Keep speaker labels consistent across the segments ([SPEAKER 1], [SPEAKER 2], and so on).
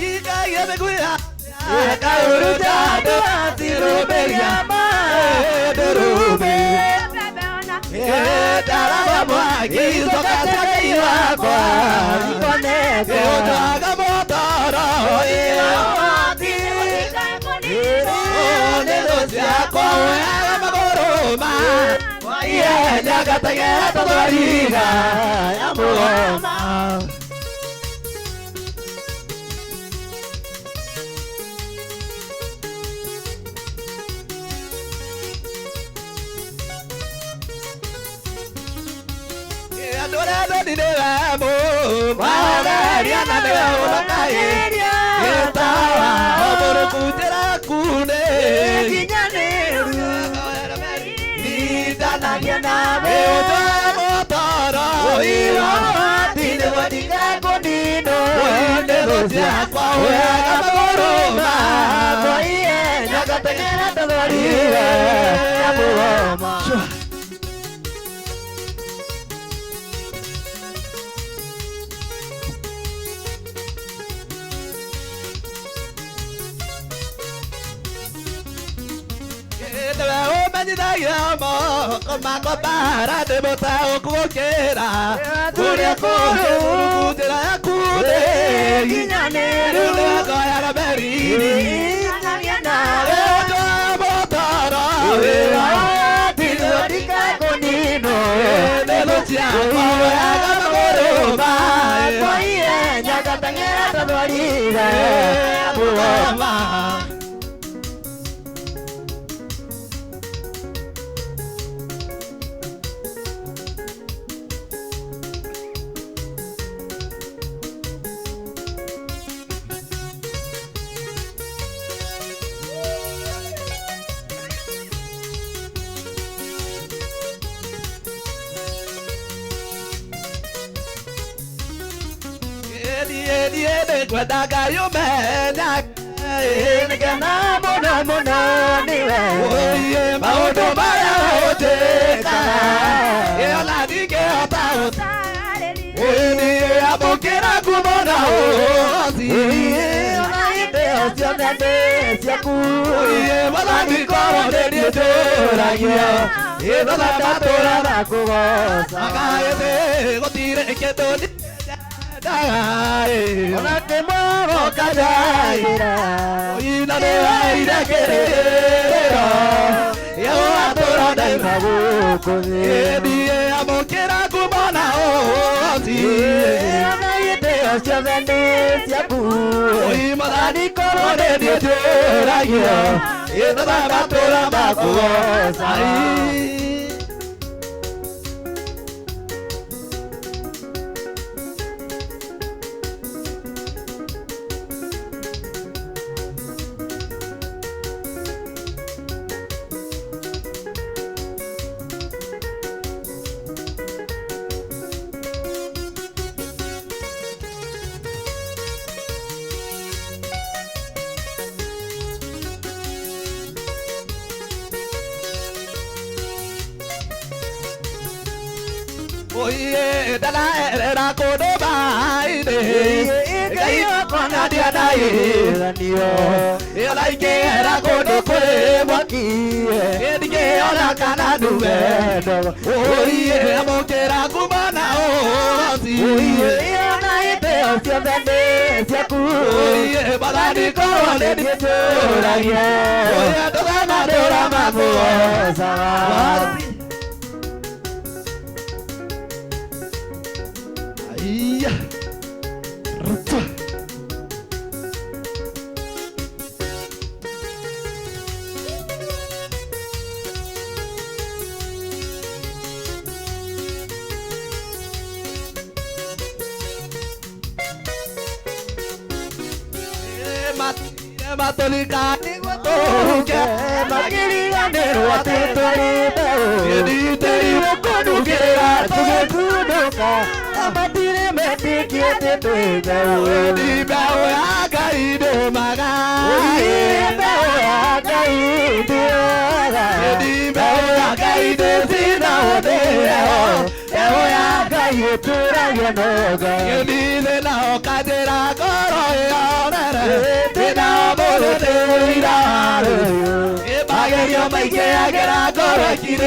[SPEAKER 1] You Magario make I get a go like it.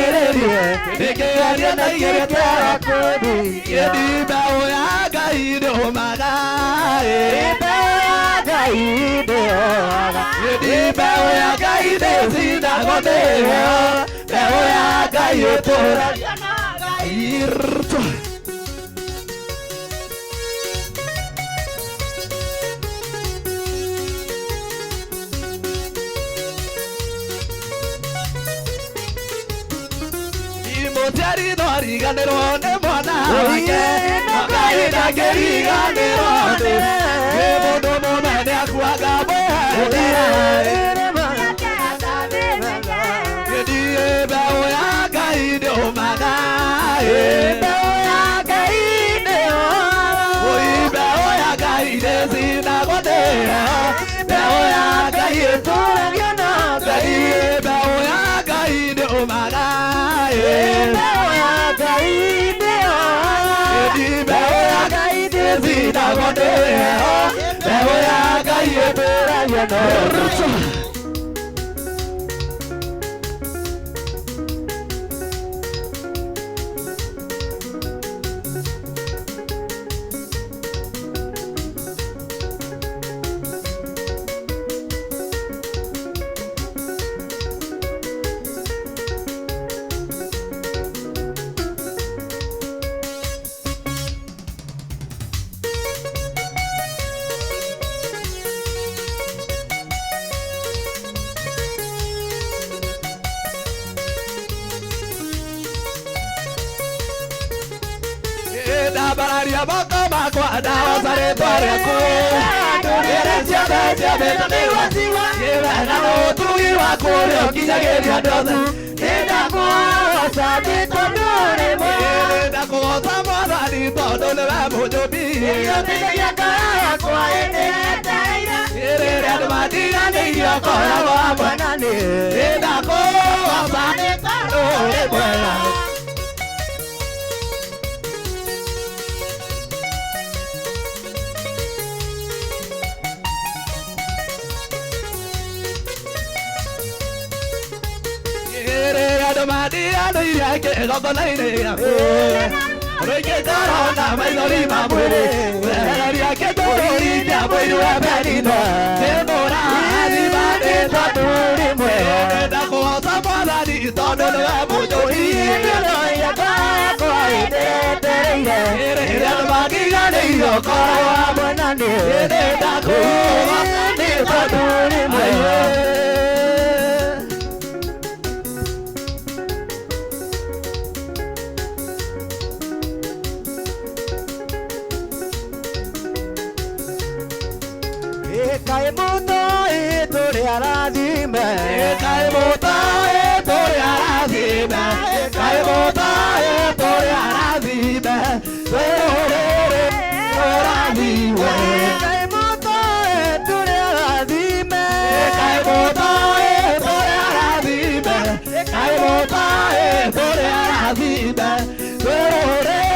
[SPEAKER 1] They get a get a cody. You bow a guy, oh my God. You bow a guy, there's in a good day. Bow a guy, you told. Tari nori ganero ne mona no kai da geri ganero ne bodo mona ne akwaga bo ne mona ta be ne di ba o ya kai de o maga ba o ya kai de o ba o ya kai de si na go de ba o ya kai to ya na kai ba o ya kai de o maga Bararia baka makwada wasare pareko Erencia betia beta me wasiwa Yevana no tui wakore Kijageria doza Eda kwa sabi tondore mo Eda kwa samara di tondole wabo jobi Yote yakaya kwa ene ataira Ere admadia ni yakora wabanane Eda kwa sabi tondore mo Madia no ya que go con la idea. Re que tarona mai no rima muere. Ya que tori ya voy a venir. Demora di mane taduri muere. Da cosa para di todo lo amo yo y no ya ko ide te ye. Ya magia de yo ko buena ni. Da ko di taduri muere. Kaimuto etore arazime Kaimuto etore arazime Kaimuto etore arazime Ore arazime Kaimuto etore arazime Kaimuto etore arazime Kaimuto etore arazime Ore arazime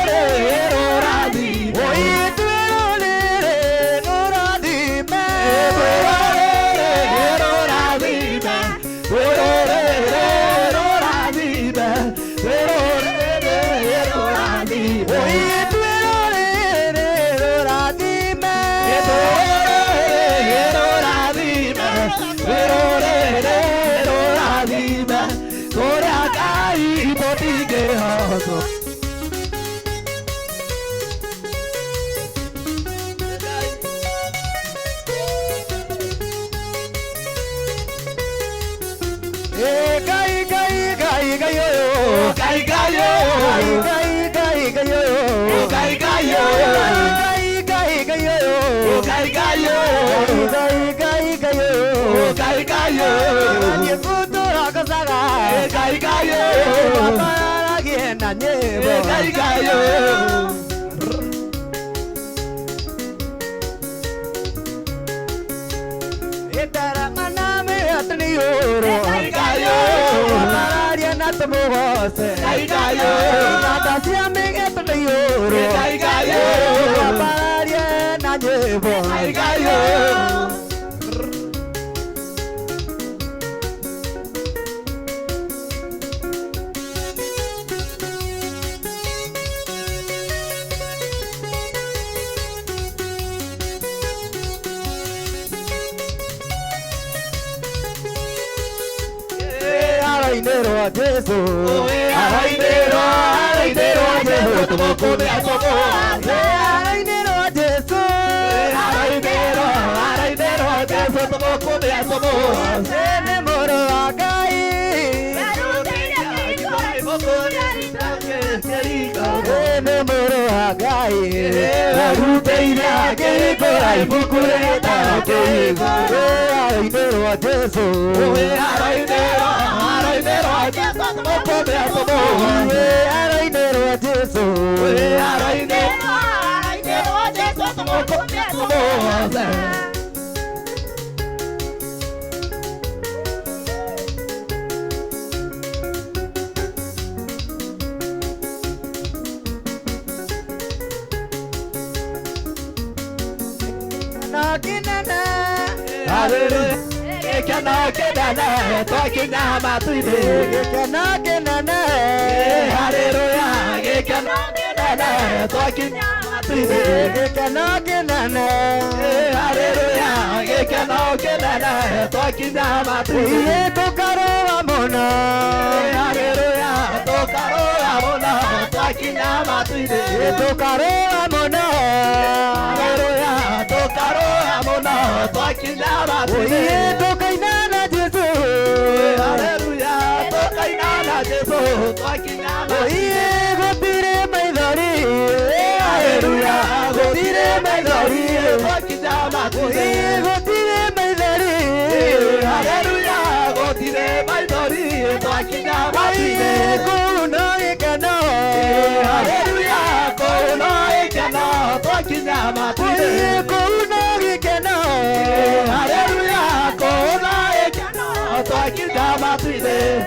[SPEAKER 1] arainero Jesu arainero arainero Jesu tumokome asomo arainero Jesu arainero arainero Jesu tumokome asomo ene moro agai ene moro agai aruteira kerikora ibukureta arainero Jesu arainero arainero Jesu tumokome asomo arainero Jesu arainero arainero Jesu tumokome asomo Hallelujah, kenana, talking now, my three days. Kenana, hallelujah, kenana, talking now, my three days. Kenana, hallelujah, kenana, talking now, my three days. Tocaro amona, hallelujah, tocaro amona, talking now, my three days. Tocaro amona, hallelujah, tocaro amona, talking now, my three days. Tokainana Jesu, hallelujah, tokainana Jesu, talking now, my three days. Gotire maidari, hallelujah, gotire maidari, talking now, my three days. Gotire maidari, hallelujah, gotire maidari, talking now, my three days. Kono ekano, hallelujah, kono ekano, talking now, my three days. Kono ekano, hallelujah, kono ekano, talking now, my three days.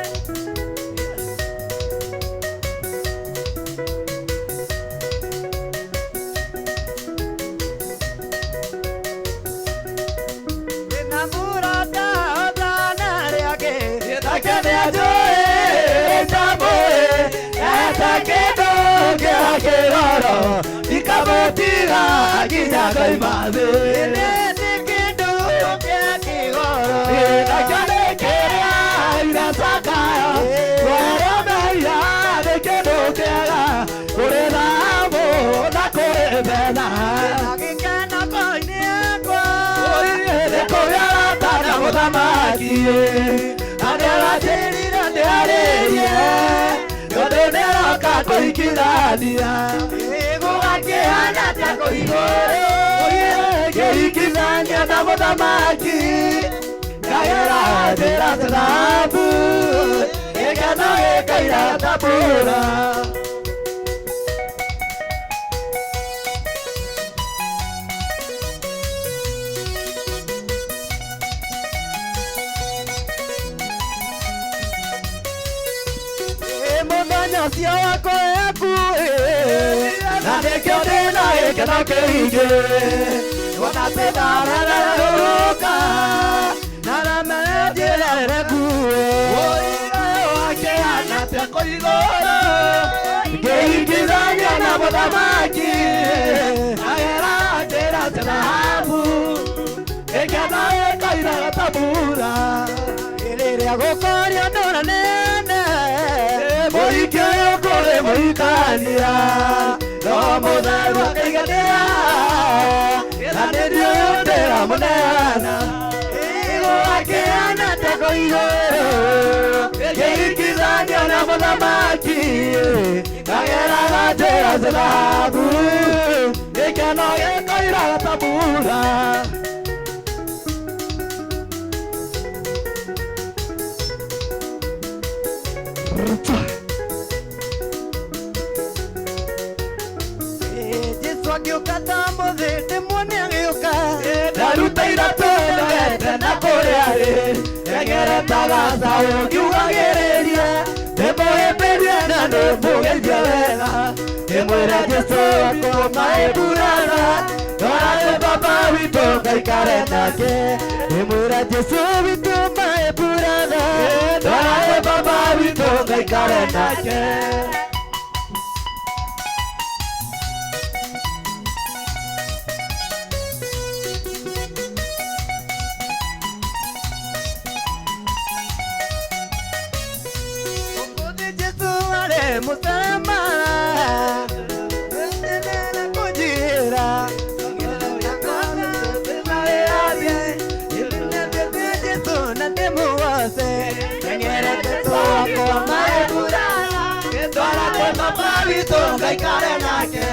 [SPEAKER 1] vitonga ikarenake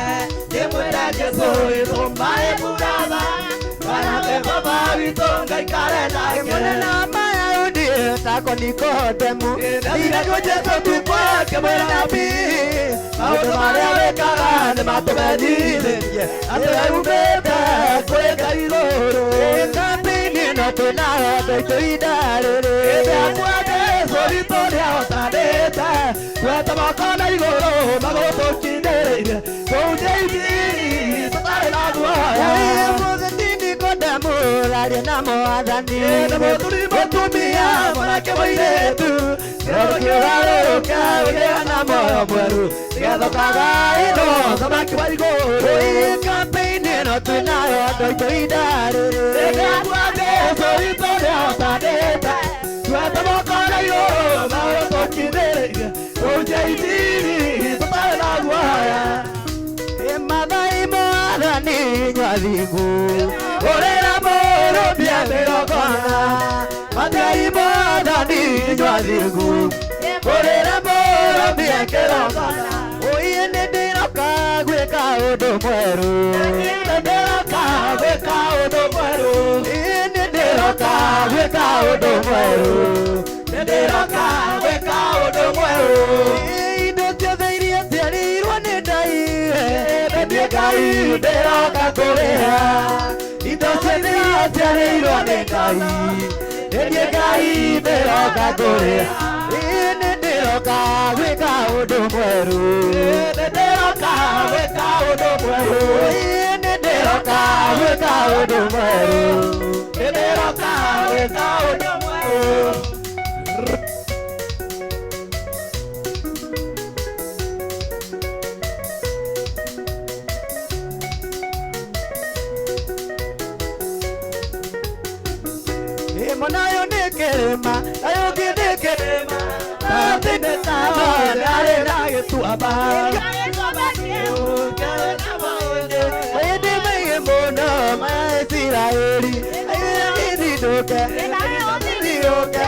[SPEAKER 1] Yemwera Jesu itumbae murada Karate baba vitonga ikarenake Yemwera maya udi tako Nikodemu Irago Jesu tukwa kemwera nabi Auto maria wekaga ne matumedile Ate ubeta kule kailoro Kapini no tunara beito idarere Ede akwade solitoria otadeta Kweta makana igoro magoto chindere Koujeiti tutare na guaya Muzeti Nikodemu Rari na moadani Motumia manake wairetu Kero kaya na moyo mweru Together kagaino samaki wa igoro Kampeni no tunayo doito idarere Ede akwade solitoria otadeta Kweta makana igoro magoto chindere Koujeiti tutare na guaya Madai moadani nyadhigu Orera moro biamerogona Madai moadani nyadhigu Orera moro biamerogona Oye nediroka gweka odo mweru Nediroka gweka odo mweru Nediroka gweka odo mweru Nediroka gweka odo mweru Indo iria tiarirwa ni Ndai Ngai nderoka kurea Indo iria tiarirwa ni Ngai Ngai nderoka kurea Nderoka gwika undu mweru Nderoka gwika undu mweru Nderoka gwika undu mweru Nderoka gwika undu mweru Monayo nekerema, ayo nekerema, tatene tama, dare na yetuaba. Ede meye mona, Israeli, ede doka, ede doka.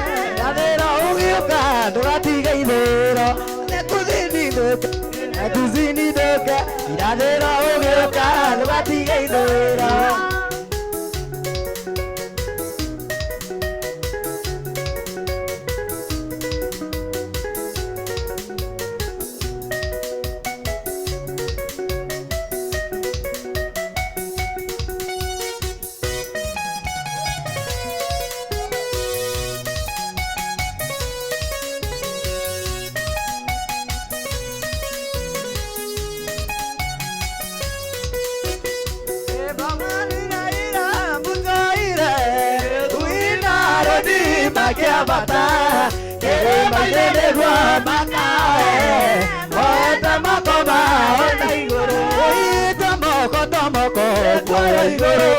[SPEAKER 1] Adera ugioka, doratiga idero, nekuzini doka, nekuzini doka. Adera ugioka, doratiga idero. Bata, kere majene gua makae, oeta makoma, oeta igoro, oeta moko, kwa igoro,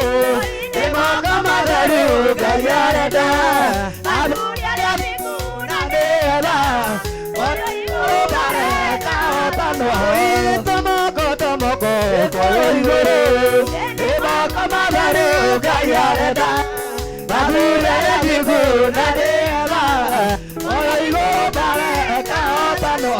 [SPEAKER 1] emaka madaru gayarada, aburia ya biguna dela, oeta igoro bareka otano, oeta moko, kwa igoro, emaka madaru gayarada. Aburia biguna dela, oigo bareka otano.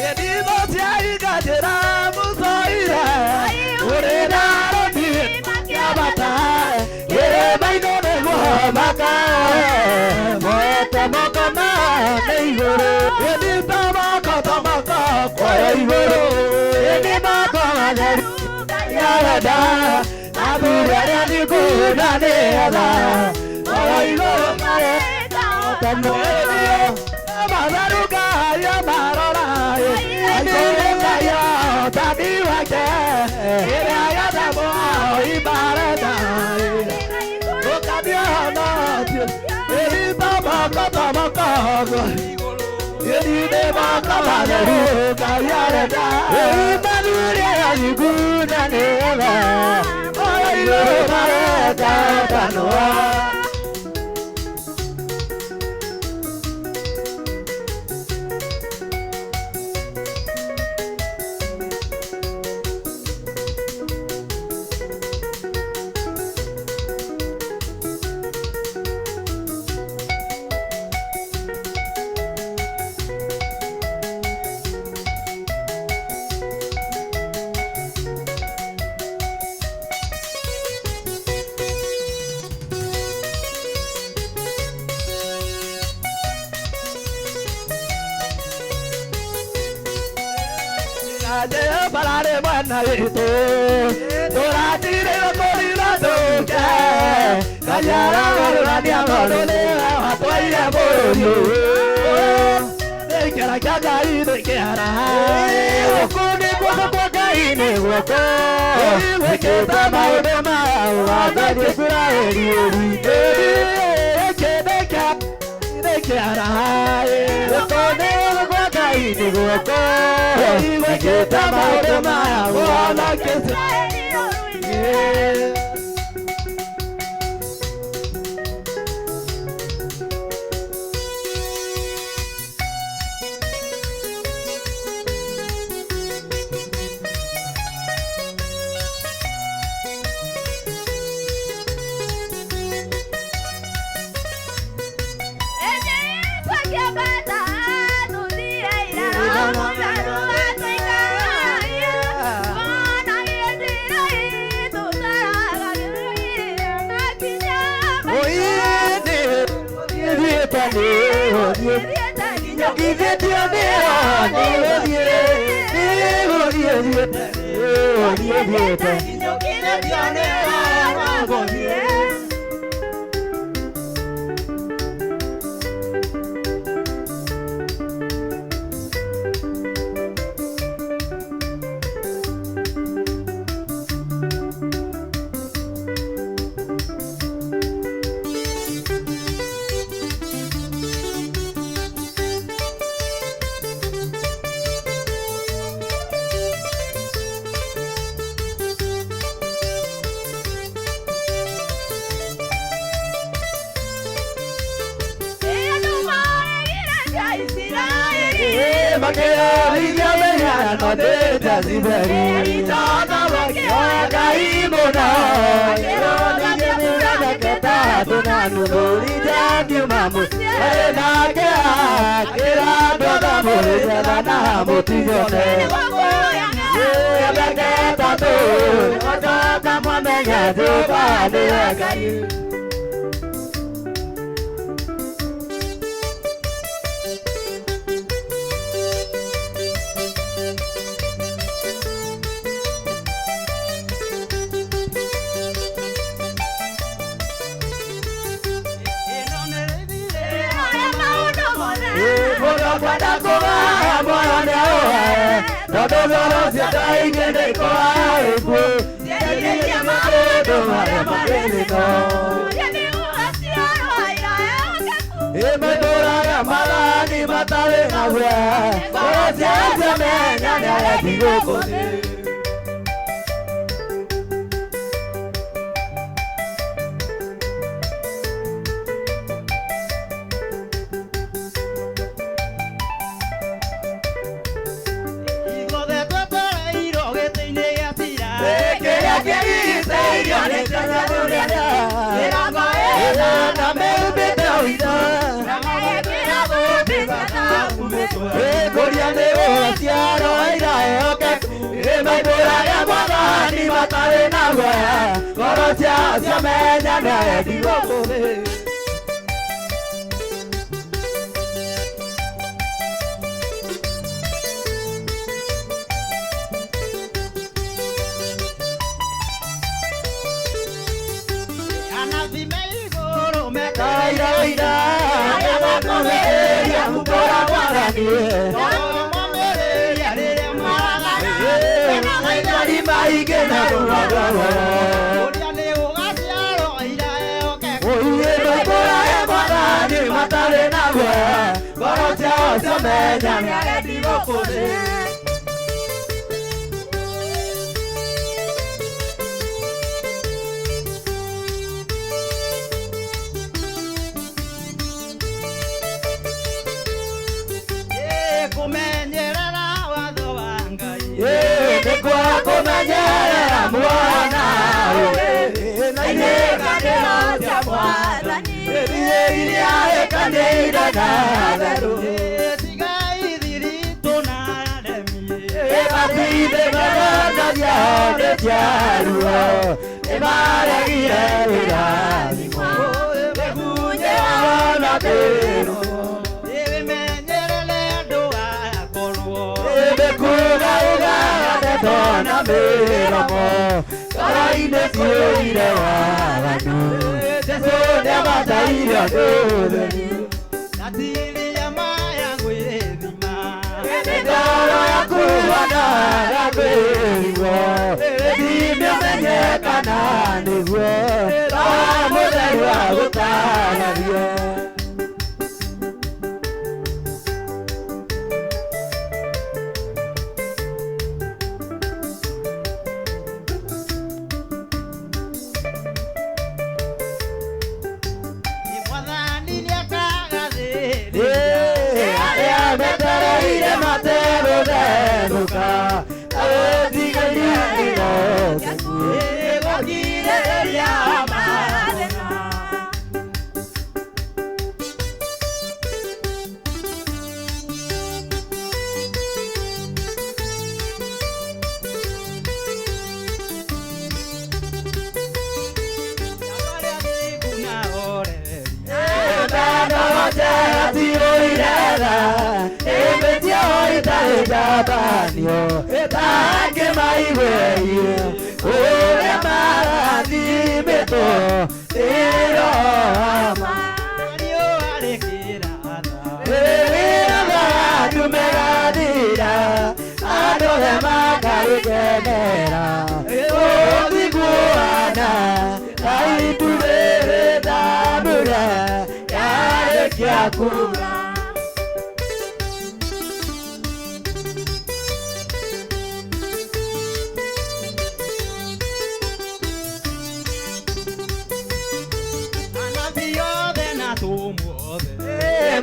[SPEAKER 1] Edibo tiari gajera musoira, urena roti makabata, yere baino nego makae. Mokoma neigoro, edi tamaka kwa igoro, edi makoma deru yarada, aburia ya biguna dela, oigo bareka otano. Madaruga ya marora, aikoga ya tadiwake, ere ya damo ibarada, okabia na. Yedi maka maderu kayarada, maduria ya biguna dela, oigo bareka otano. je parare mana itu toratire korira doke kayara rania bolole atoya boyo kera kaya ide kera okune kwa kaine wako weketa maudema wada Israeli kebeka ide kera okune kwa kaine wako weketa maudema wada Israeli
[SPEAKER 2] Kuga
[SPEAKER 1] Ngai nĩciũire waganu Jesũ nĩamateire ndũtheri Natiria maya gwĩthima Ndoro yaku wanaga kwĩrwo Ĩthime menye kana nĩguo Roho Mũtheru agũtararie Jabanio, tange maiweyi, ore maradi beto, ero amario arekirada, ero dumeradira, adore makarikera, odiguana, aitubere dabura, yarekiakura.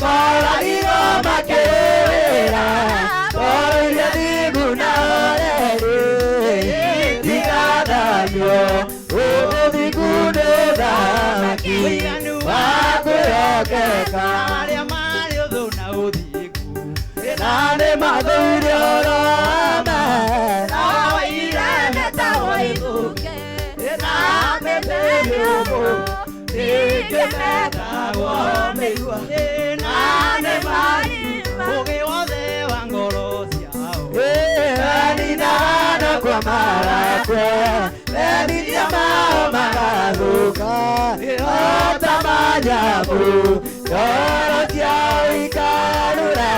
[SPEAKER 1] Morarigo maquera, por el digunare, digadamio, diguno da aquí, que Maria Mario dona odiku, nane maduro rama, na ira meta oibuke, na me pelo, que meta womewa. Kwa marakwe, leni jamao magazuka, otamajabu, yoro tiao ikarura,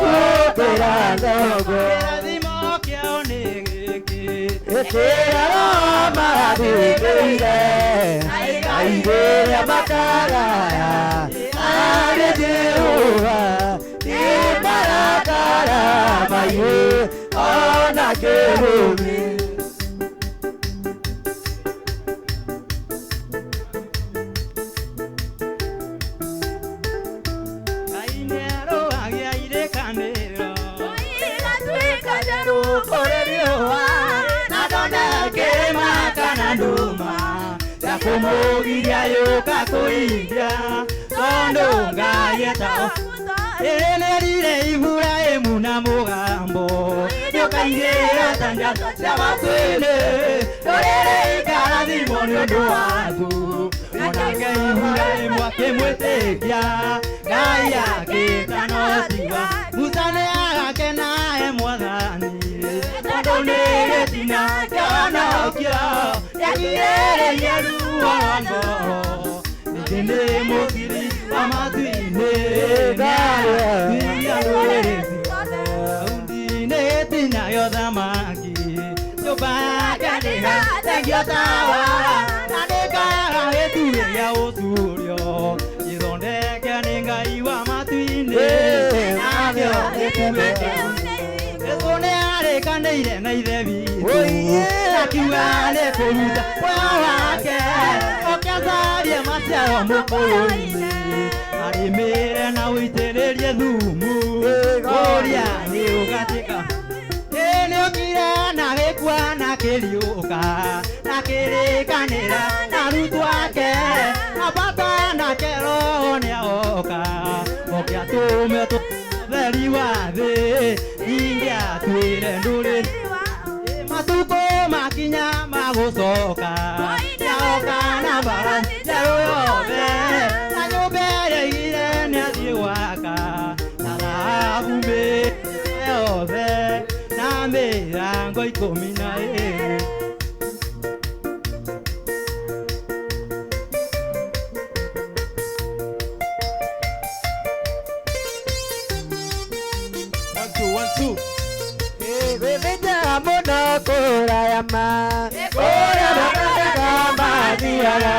[SPEAKER 1] ukera ndogo. Eradimo kia onegeki, ekera roma radikeire, aire abakaraya, ane Jehova, ibarakara maye, ona kerumi. Kainero agia ire kanero. Oina tuika jaru korerio wa. Nadone kema kananduma. Yakumogiria yoka koindia. Sondonga yeta. Enerire ibura emuna mugambo. Yokaingira tanja chabatwele. Dorere ikarazi monyo doazu. Monake ibura emwake mwetekia. Gaya kitanotiwa. Musane agake na emwadhani. Tadonere tina kiana okia. Yakirere yeru wango. Nitende mokiri amatwine. Gaya undine tina yodamaki. Yobakanera tegyotawa. Naneka etuye ya oturio. Yidonde kanenga iwa matwine. Navyo etumeke. Esone are kaneire na idebi. Nakiwale koruta wawake. Okazarie machao mokoine. Arimere na uitererie thumu. Oria ni ugatika. Ene okira na gekwa na keriuka. Na kirikanira na rutwake. Na bata na kero ne oka. Okia tume tu theri wathe. Ingia twire nduri. Matuko makinya magucoka. Yaoka na bara yaroyothe. Na nyumbere ire ne athiwaka. Na rahume yothe. Na mirango 12. ma Oya daka madiara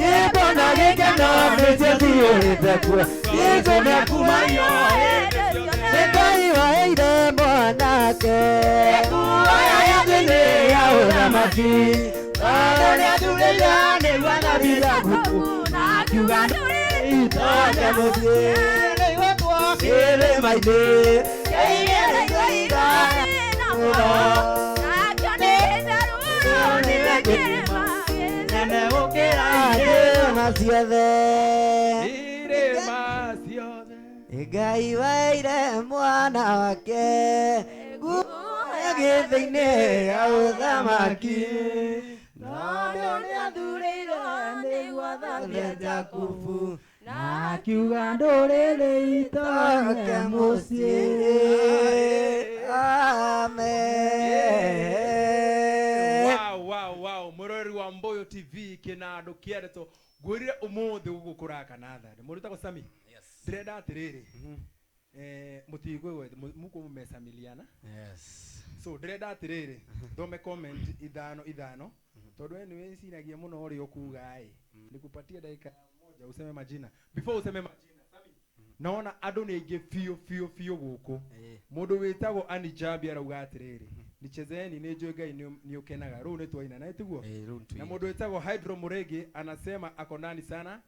[SPEAKER 1] Yebona gekano Nitio itakua Yekone kumayo Nekai wa ide mwanake Oya yatene ya uramaki Oya tulela ne wana bila kuku Na kiugandore itoke mubye Newetua kere maide Keire yoida Uno Ngai waire mwana wake gĩthĩ-inĩ ya ũthamaki no nĩathurĩirwo nĩguo thambie Jakubu na akiuga ndũrĩrĩ itoke mũciĩ. Amen.
[SPEAKER 2] Wow, mũrori wa MBUYU TV kĩna andũ kĩereto gwĩrire ũmũthĩ gũgũkũra kanatha mũrutako Sami. Ndĩrenda atĩrĩrĩ mũtigwe mũkũmecamiliana. So ndĩrenda atĩrĩrĩ thome comment ithano tondũ anyway sinagia mũno ũrĩa ũkuga nikupatie dakika moja useme majina before useme majina Sami. Naona andũ nĩ aingĩ fio gũkũ mũndũ wĩtagwo Anijabi arauga atĩrĩrĩ nichezeni nĩnjũĩ Ngai nĩ ũkenaga rĩu nĩ twaina na tiguo na mũndũ wĩtagwo Hydro Muregi anasema ako ndani sana.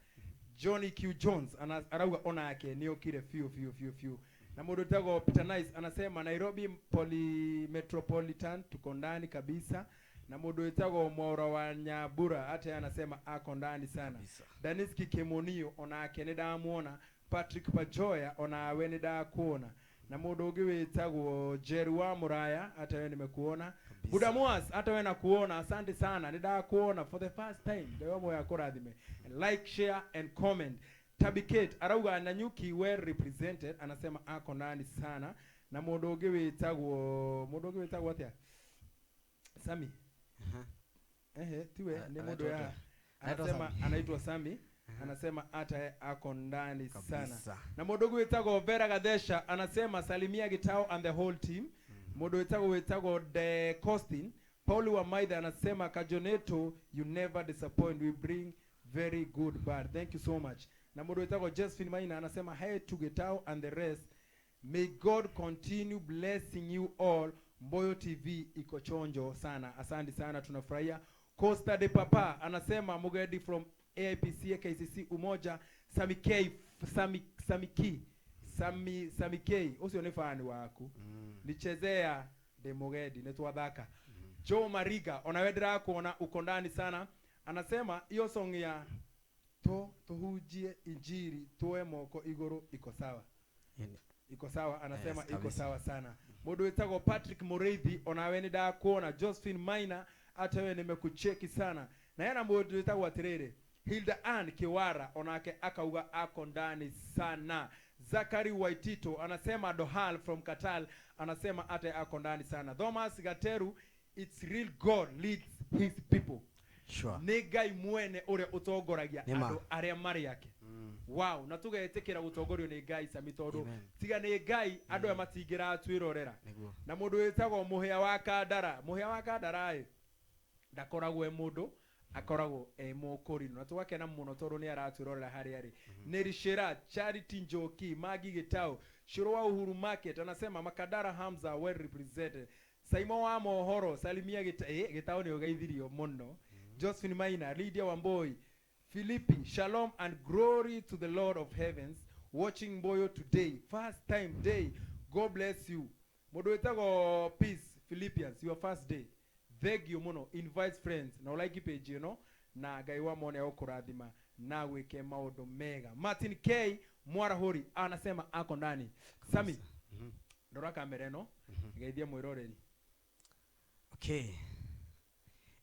[SPEAKER 2] Johnny Q Jones arauga ona yake ni okire fio na mũndũ wĩtagwo Peter Nice anasema Nairobi Metropolitan tuko ndani kabisa na mũndũ wĩtagwo Mwaura wa Nyabura hata anasema ako ndani sana. Daniski Kemonio ona yake nĩ ndamuona. Patrick Pajoya ona we nĩ ndakuona na mũndũ ũngĩ wĩtagwo Jerry wa Muraya hata we nimekuona. Buda Moas hata we nakuona asante sana nĩ ndakuona for the first time ndio moyo akũrathime. Like, share and comment. Tabicate arauga Nanyuki well represented anasema ako ndani sana na mũndũ ũngĩ wĩtagwo atia Sami tiwe ni mũndũ ya anasema anaitwa Sami anasema hata ako ndani sana na mũndũ ũngĩ wĩtagwo Vera Gadesha anasema salimia Gitao and the whole team. Mũndũ wĩtagwo The Costin Paul wa Maida anasema Kajoneto you never disappoint we bring very good bad. Thank you so much. Na mũndũ wĩtagwo Josephine Maina anasema hey to Gitao and the rest may God continue blessing you all. MBUYU TV iko chonjo sana. Asante sana tunafurahia. Costa de Papa anasema Mugedi from AIPC KCC Umoja Samiki usio ni fani wako nichezea de Mugedi netwathaka. Joe Mariga onawedra kuona uko ndani sana anasema hiyo song ya tuhujie injiri toe moko igoro iko sawa. Iko sawa anasema yes, iko sawa sana. Mũndũ wĩtagwo Patrick Mureithi onawe nĩ ndakuona. Josephine Maina hata wewe nimekucheki sana na yana mũndũ wĩtagwo atĩrĩrĩ Hilda Ann Kiwara onake akauga ako ndani sana. Zakari Waitito anasema Dohal from Katal anasema hata ako ndani sana. Thomas Gateru it's real God leads his people.
[SPEAKER 1] Sure.
[SPEAKER 2] Negai mwene ore utongoragia andũ arĩa marĩ yake. Wow, na tugeetekera gutongorio ni Ngai Sami tondu tiga ni Ngai andũ matingira twirorera. Na mũndũ wĩtagwo Muhia wa Kandara ndakoragwo mũndũ akoragwo mũkũri na tugakena mũno tondu ni aratwirorera harĩa Nerishera Charity Njoki Magi Gitao Shiro wa Uhuru Market anasema Makadara Hamza well represented. Saimo wa mohoro salimia Gitao ni ugeithirio muno. Josephine Maina Lydia Wamboi Philippi shalom and glory to the Lord of heavens watching MBUYU today first time day God bless you. Mũndũ wĩtagwo Peace Philippians your first day thank you muno invite friends na like page na Ngai wa mone okurathima na gwike maũndũ mega. Martin K Mwarahuri anasema ako ndani. Sami ndora kamera ĩno ngeithie mwĩroreri.
[SPEAKER 1] Okay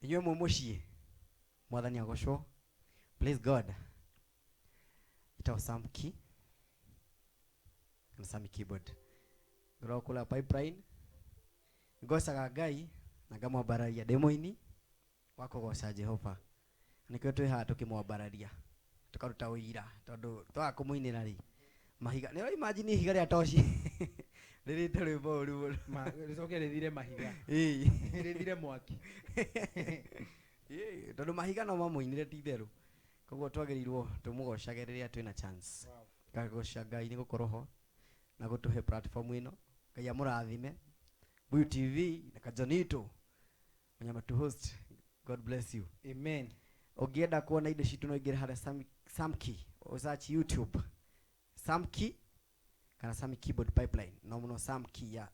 [SPEAKER 1] inyuĩ mũciĩ mwathani agocwo. Please God itawa Samki na Sami keyboard ngoro kula pipeline ngocaga Ngai na ngamwambararia demo-ini wako goca Jehova nikio twĩhaha tũkĩmwambararia tukaruta ũira tondu twa kũmũinĩra ri mahiga nĩ imagine ihiga rĩa toci
[SPEAKER 3] Rĩrĩte rwĩmbo rũrũ.
[SPEAKER 2] Rĩcoke rĩthire mahiga. Rĩthire mwaki.
[SPEAKER 3] Tondũ mahiga no mamũinire ti therũ. Koguo twagĩrĩirwo tũmũgocage rĩrĩa twĩna chance. Kagoca Ngai nĩ gũkorwo ho na gũtũhe platform ĩno. Ngai amũrathime. MBUYU TV na Kajoneto. Mwenye matu host. God bless you.
[SPEAKER 2] Amen.
[SPEAKER 3] Ũngĩenda kuona indo citũ no ingĩre harĩa Samki. O search YouTube. Samki kana Sami Keyboard Pipeline. No muno Samki ya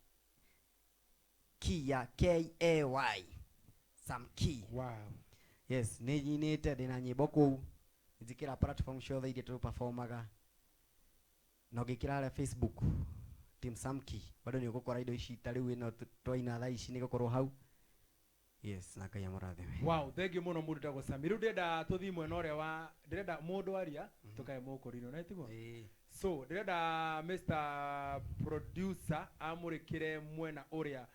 [SPEAKER 3] K-A-Y. Samki.
[SPEAKER 2] Wow.
[SPEAKER 3] Yes, nĩnyinĩte ndĩna nyĩmbo kũu. Njĩkĩra platform ciothe iria tũperformaga. Na ũngĩkĩra harĩa Facebook Team Samki bado nĩ ũgũkora indo ici ta rĩu ĩno twaina thaa ici nĩ gũkorwo hau. Yes, na Ngai amũrathime.
[SPEAKER 2] Wow, thank you muno mũndũ tagwo Sami. Rĩu ndĩrenda tũthiĩ mwena ũrĩa wa ndĩrenda mũndũ aria tũkae mũkũrino na tiguo. So ndĩrenda Mr Producer amũrĩkĩre mwena ũrĩa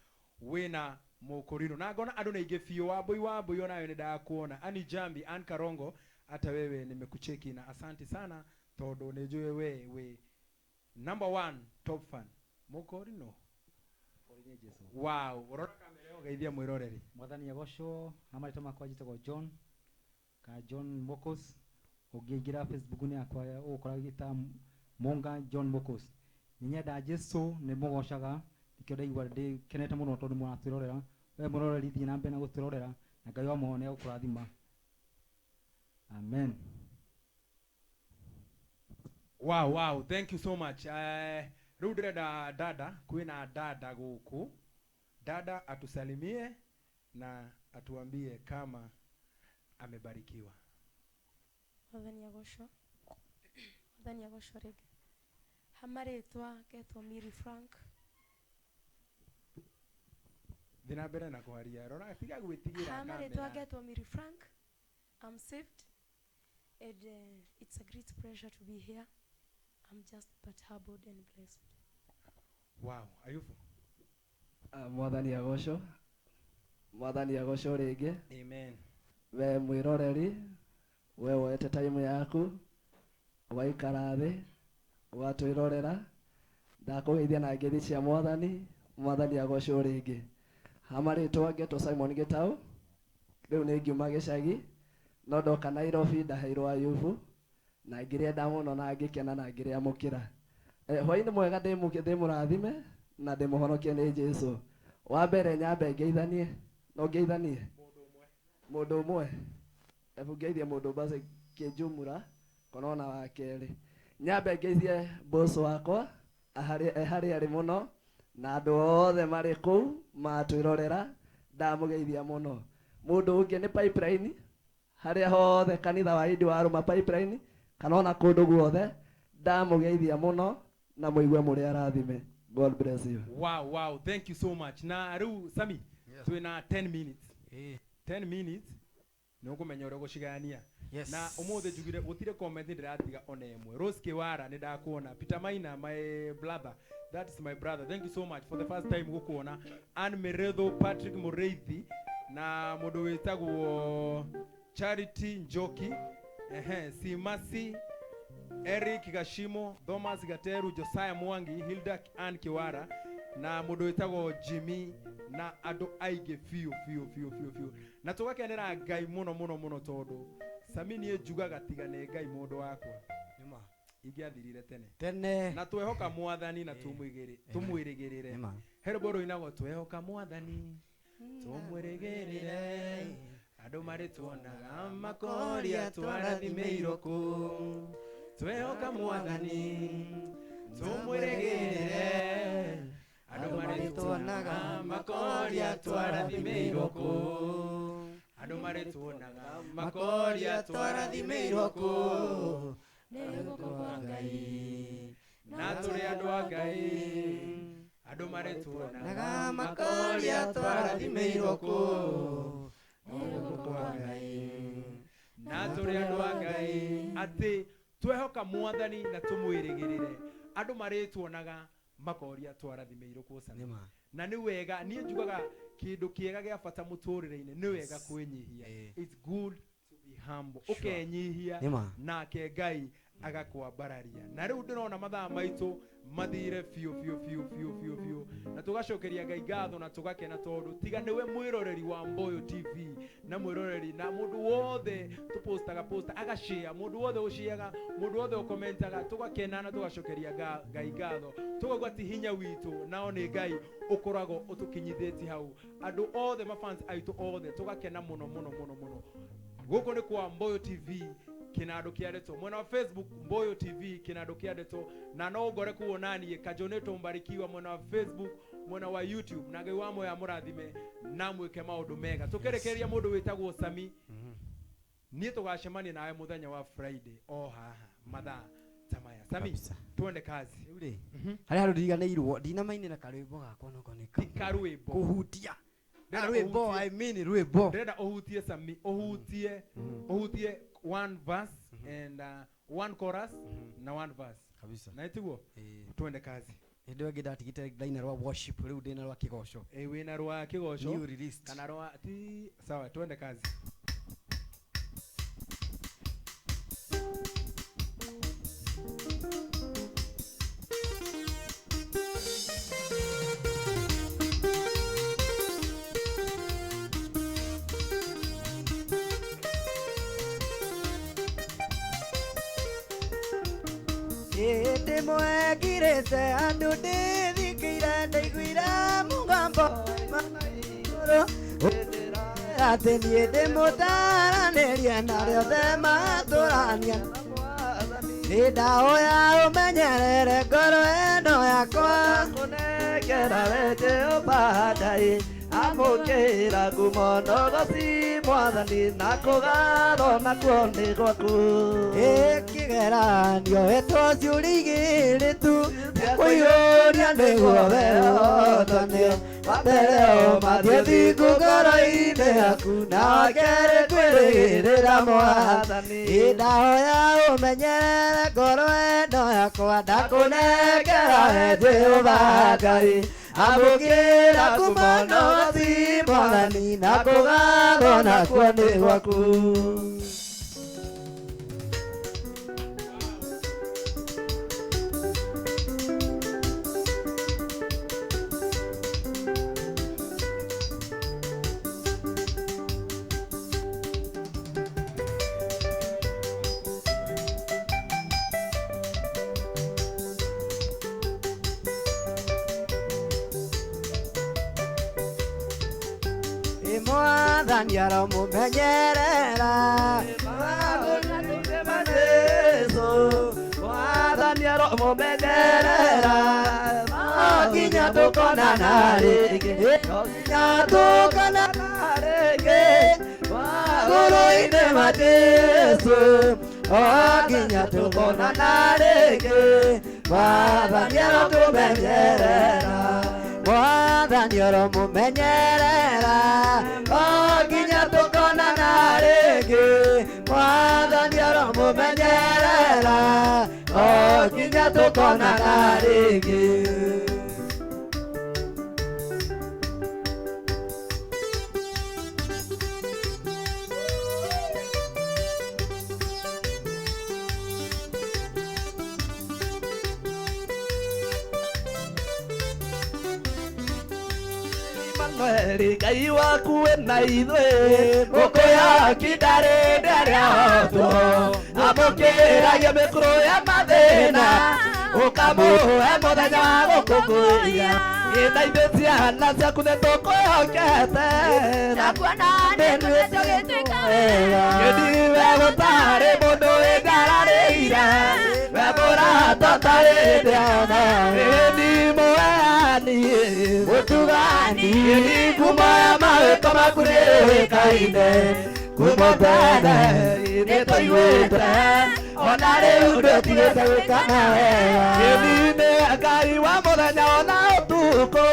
[SPEAKER 2] wĩna mũkũrino. Na ngona andũ nĩ aingĩ biũ wa MBUYU nayo nĩ ndakuona. Ani Jambi, Ann Karongo, hata wewe nimekucheki na asante sana tondũ nĩ njũĩ we number 1 top fan. Mũkũrino. Wow, urora kamera yo geithia mwiroreri.
[SPEAKER 4] Mwathani agocwo amarĩtwa makwa njĩtagwo John ka John Mokos. Ũngĩingĩra Facebook ni yakwa ũgũkora gĩta Monga John Mokos. Nyenda Jesu nĩ mũgocaga ikĩo ndaigua ndĩkenete mũno tondũ mũratwĩrorera. We mũroreri thiĩ na mbere na gũtwĩrorera na Ngai wa muoyo nĩ agũkũrathima. Amen.
[SPEAKER 2] Wow, thank you so much. Rĩu ndĩrenda dada, kwĩna dada gũkũ. Dada atusalimie na atuambie kama amebarikiwa.
[SPEAKER 5] Mwathani agocwo. Mwathani agocwo rĩngĩ. Hamarĩtwa ketwo Miri Frank.
[SPEAKER 2] Thina mbere na kũharia. Rora tiga gwĩtigĩra kamera.
[SPEAKER 5] Hamarĩtwa ketwo Miri Frank. I'm saved. And it's a great pleasure to be here. I'm just but humbled and blessed.
[SPEAKER 2] Wow, Ayufu.
[SPEAKER 6] Mwathani agocwo. Mwathani agocwo rĩngĩ.
[SPEAKER 2] Amen.
[SPEAKER 6] We mwĩroreri, we woete time yaku, waikara thĩ, watwĩrorera, ndakũgeithia na ngeithi cia Mwathani, Mwathani agocwo rĩngĩ. Hamarĩtwa ngetwo Simon Gĩtaũ, rĩu nĩ ngiuma gĩcagi, no ndoka Nairobi ndaheirwo Ayubu, na ngĩrĩenda mũno na ngĩkena na ngĩrĩamũkĩra. Hwaĩ-inĩ mwega ndĩmũrathime na ndĩmũhonokie nĩ Jesu. Wa mbere nyambe ngeithanie, no ngeithanie mũndũ ũmwe. Ebu ngeithie mũndũ basi kĩnjumura, konona wa kerĩ. Nyambe ngeithie boss wakwa, harĩ arĩ mũno, na andũ othe marĩ kũu matwĩrorera, ndamũgeithia mũno. Mũndũ ũngĩ nĩ Pipeline, harĩa hothe kanitha wa Idi warũma Pipeline, kanona kũndũ guothe, ndamũgeithia mũno na mũigue mũrĩ arathime. God bless you.
[SPEAKER 2] Wow, thank you so much. Na rĩu Sami, twĩna 10 minutes. 10 minutes. Nĩũkũmenya ũrĩa gũcigania. Na ũmũthĩ njugire gũtirĩ comment ndĩratiga ona ĩmwe. Rose Kiwara nĩ ndakuona. Peter Maina, my brother. That is my brother. Thank you so much for the first time gũkuona. Ann Meredho, Patrick Mureithi na mũndũ wĩtagwo Charity Njoki. Simasi, Eric Gashimo, Thomas Gateru, Josiah Mwangi, Hilda Ann Kiwara na mũndũ wĩtagwo Jimmy na andũ aingĩ fiu. Na tũgakenera Ngai mũno tondũ Sami niĩ njugaga tiga nĩ Ngai mũndũ wakwa. Nĩma ingĩathirire tene. Na twehoka Mwathani na tumwĩrĩgĩrĩre. Heroboro inagwo twehoka Mwathani tumwĩrĩgĩrĩre. Andũ marĩ tuonaga makoria twarathimĩirwo kũ. Twehoka Mwathani tumwĩrĩgĩrĩre. Andũ marĩ tuonaga makoria twarathimĩirwo kũ. Andũ marĩ tuonaga makoria twarathimĩirwo kũ. Nĩ guoko kwa Ngai na tũrĩ andũ a Ngai. Andũ marĩ tuonaga makoria twarathimĩirwo kũ. Nĩ guoko kwa Ngai na tũrĩ andũ a Ngai. Atĩ twehoka Mwathani na tumwĩrĩgĩrĩre. Andũ marĩ tuonaga makoria twarathimĩirwo kũ Sami. Na nĩ wega niĩ njugaga kĩndũ kĩega gĩa bata mũtũrĩre-inĩ nĩ wega kwĩnyihia. It's good to be humble. Ũkenyihia nake Ngai agakwambararia na riu ndirona mathaa maitu mathire fiu na tugacokeria Ngai ngatho na tugakena tondu tiga niwe mwiroreri wa MBUYU TV na mwiroreri na mundu wothe tupostaga agashare mundu wothe ushiaga mundu wothe ukomentaga tugakena na tugacokeria Ngai ngatho tugagwa ti hinya witu nao ni Ngai ukorago utukinyitheti hau andu othe mafans aitu othe tugakena muno guko ni kwa MBUYU TV kinado kiadeto mwena wa Facebook MBUYU TV kinado kiadeto na no gore kuonani Kajoneto Mbarikiwa mwena wa Facebook mwena wa YouTube na Ngai wamo ya murathime namwike maundu mega tukerekeria mundu witagwo Sami nie tugacemania nawe muthenya wa Friday haha mathaa tamaya Sami tuende kazi
[SPEAKER 3] uri hari ruriganirwo ndina mainira karwimbo gakwa no koneka
[SPEAKER 2] karwimbo
[SPEAKER 3] kuhutia rwimbo I mean rwimbo
[SPEAKER 2] ndenda uhutie Sami uhutie one verse and one chorus na one verse
[SPEAKER 3] kabisa
[SPEAKER 2] na itiguo tuende kazi
[SPEAKER 3] ndio ngidatigite ndaina rwa worship riu ndina rwa kigoco
[SPEAKER 2] wina rwa kigoco
[SPEAKER 3] new released
[SPEAKER 2] kana rwa ti sawa tuende kazi
[SPEAKER 3] Demo girese andu thikira ndaiguira mugambo manaiguru atenie demo taraneria nario thema turania ndahoya umenyerere ngoro eno yakwa kunengera we Jehova Ngai amukira ngumono goci mwathani na kugatho nakuo ni gwaku kigeranio etwo ciurigiritu kuiyuria niguo wehotane wambere umathie thingu ngoro-ini yaku na wakeri kwirigirira mwathani ndahoya umenyerere ngoro eno yakwa ndakunengera we Jehova Ngai amukira kumano goci mwathani na kugatho nakuo ni gwaku mwathani aromumenyerera mwathani aromumenyerera nginya tukonana ringi nginya tukonana ringi ngoro-ini ma Jesu nginya tukonana ringi mwathani aromumenyerera mwathani aromumenyerera nginya tukonana ringi mwathani aromumenyerera nginya tukonana ringi Ngai waku wena ithuĩ mũkũya kidare ndariato amũkĩragia mĩkũrũ ya mathĩna ũkamũhe mũthenya wa gũkũngũiya ĩthaithĩ ciana ciaku nĩ tũkwĩhokete na kuona nĩtũge tũgĩtuĩka wega gĩthiwe gũtarĩ mũndũ wĩngararĩire we mũrata tarĩ ndĩana ĩni mũheani mũtugani ĩni kuma ya mawĩko maku nĩwĩkaine kuma tene nĩtũiguĩte ona rĩu ndũtigĩte gwĩkana wega ĩni nĩ Ngai wa mũthenya ona ũtukũ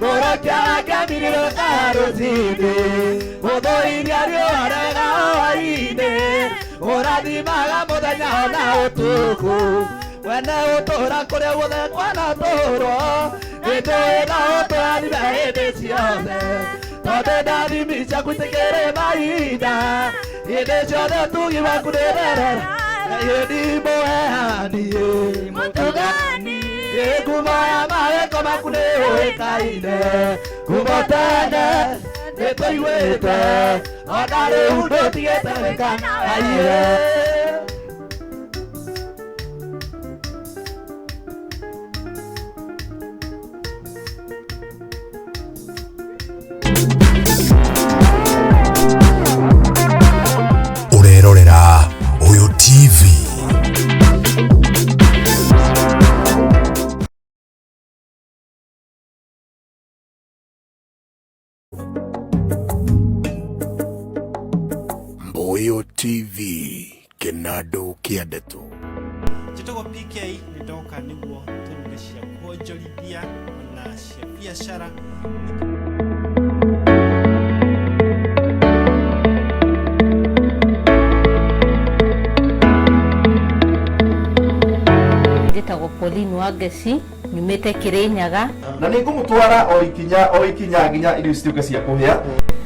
[SPEAKER 3] mũrokia wake mirirũka rũcinĩ mũthũiria riũa rĩega hwaĩ-inĩ ũrathimaga mũthenya ona ũtukũ wene ũtũũra kũrĩa guothe kwanatũũrwo nĩtũĩ no ũtũrathime hĩndĩ ciothe tondũ ndathimi ciaku itikĩrĩ mahinda hĩndĩ ciothe ũtugi waku nĩ therera
[SPEAKER 1] Yedi bohani motogani kumaya mare koma kune oekaine kumotane netoiwete odare udo tiete kana aye.
[SPEAKER 7] Urerorera MBUYU TV. MBUYU TV Kenado Kiadeto.
[SPEAKER 8] Jitogo PK nidoka niguo tunishia kuonjorithia na cia biashara.
[SPEAKER 9] Njĩtagwo Pauline Wangeci nyumĩte Kĩrĩnyaga
[SPEAKER 1] Na nĩ ngũmũtwara o ikinya nginya irio cituĩke cia kũhĩa.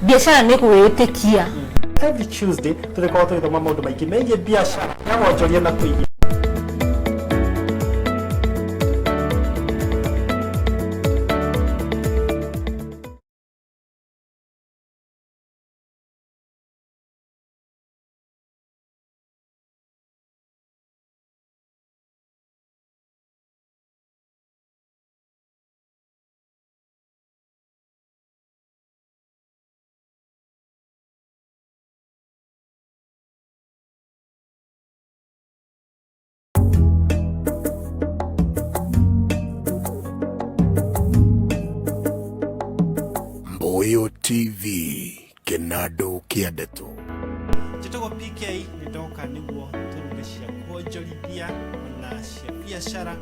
[SPEAKER 9] biacara nĩ gwĩtĩkia.
[SPEAKER 8] Every Tuesday tũrĩkorwo tũgĩthoma maũndũ maingĩ megiĩ biacara ya wonjoria na kũigithia.
[SPEAKER 7] MBUYU TV Kenado Kiadeto.
[SPEAKER 8] Jitogo PK nidoka niguo tunishia kuonjorithia na cia biacara.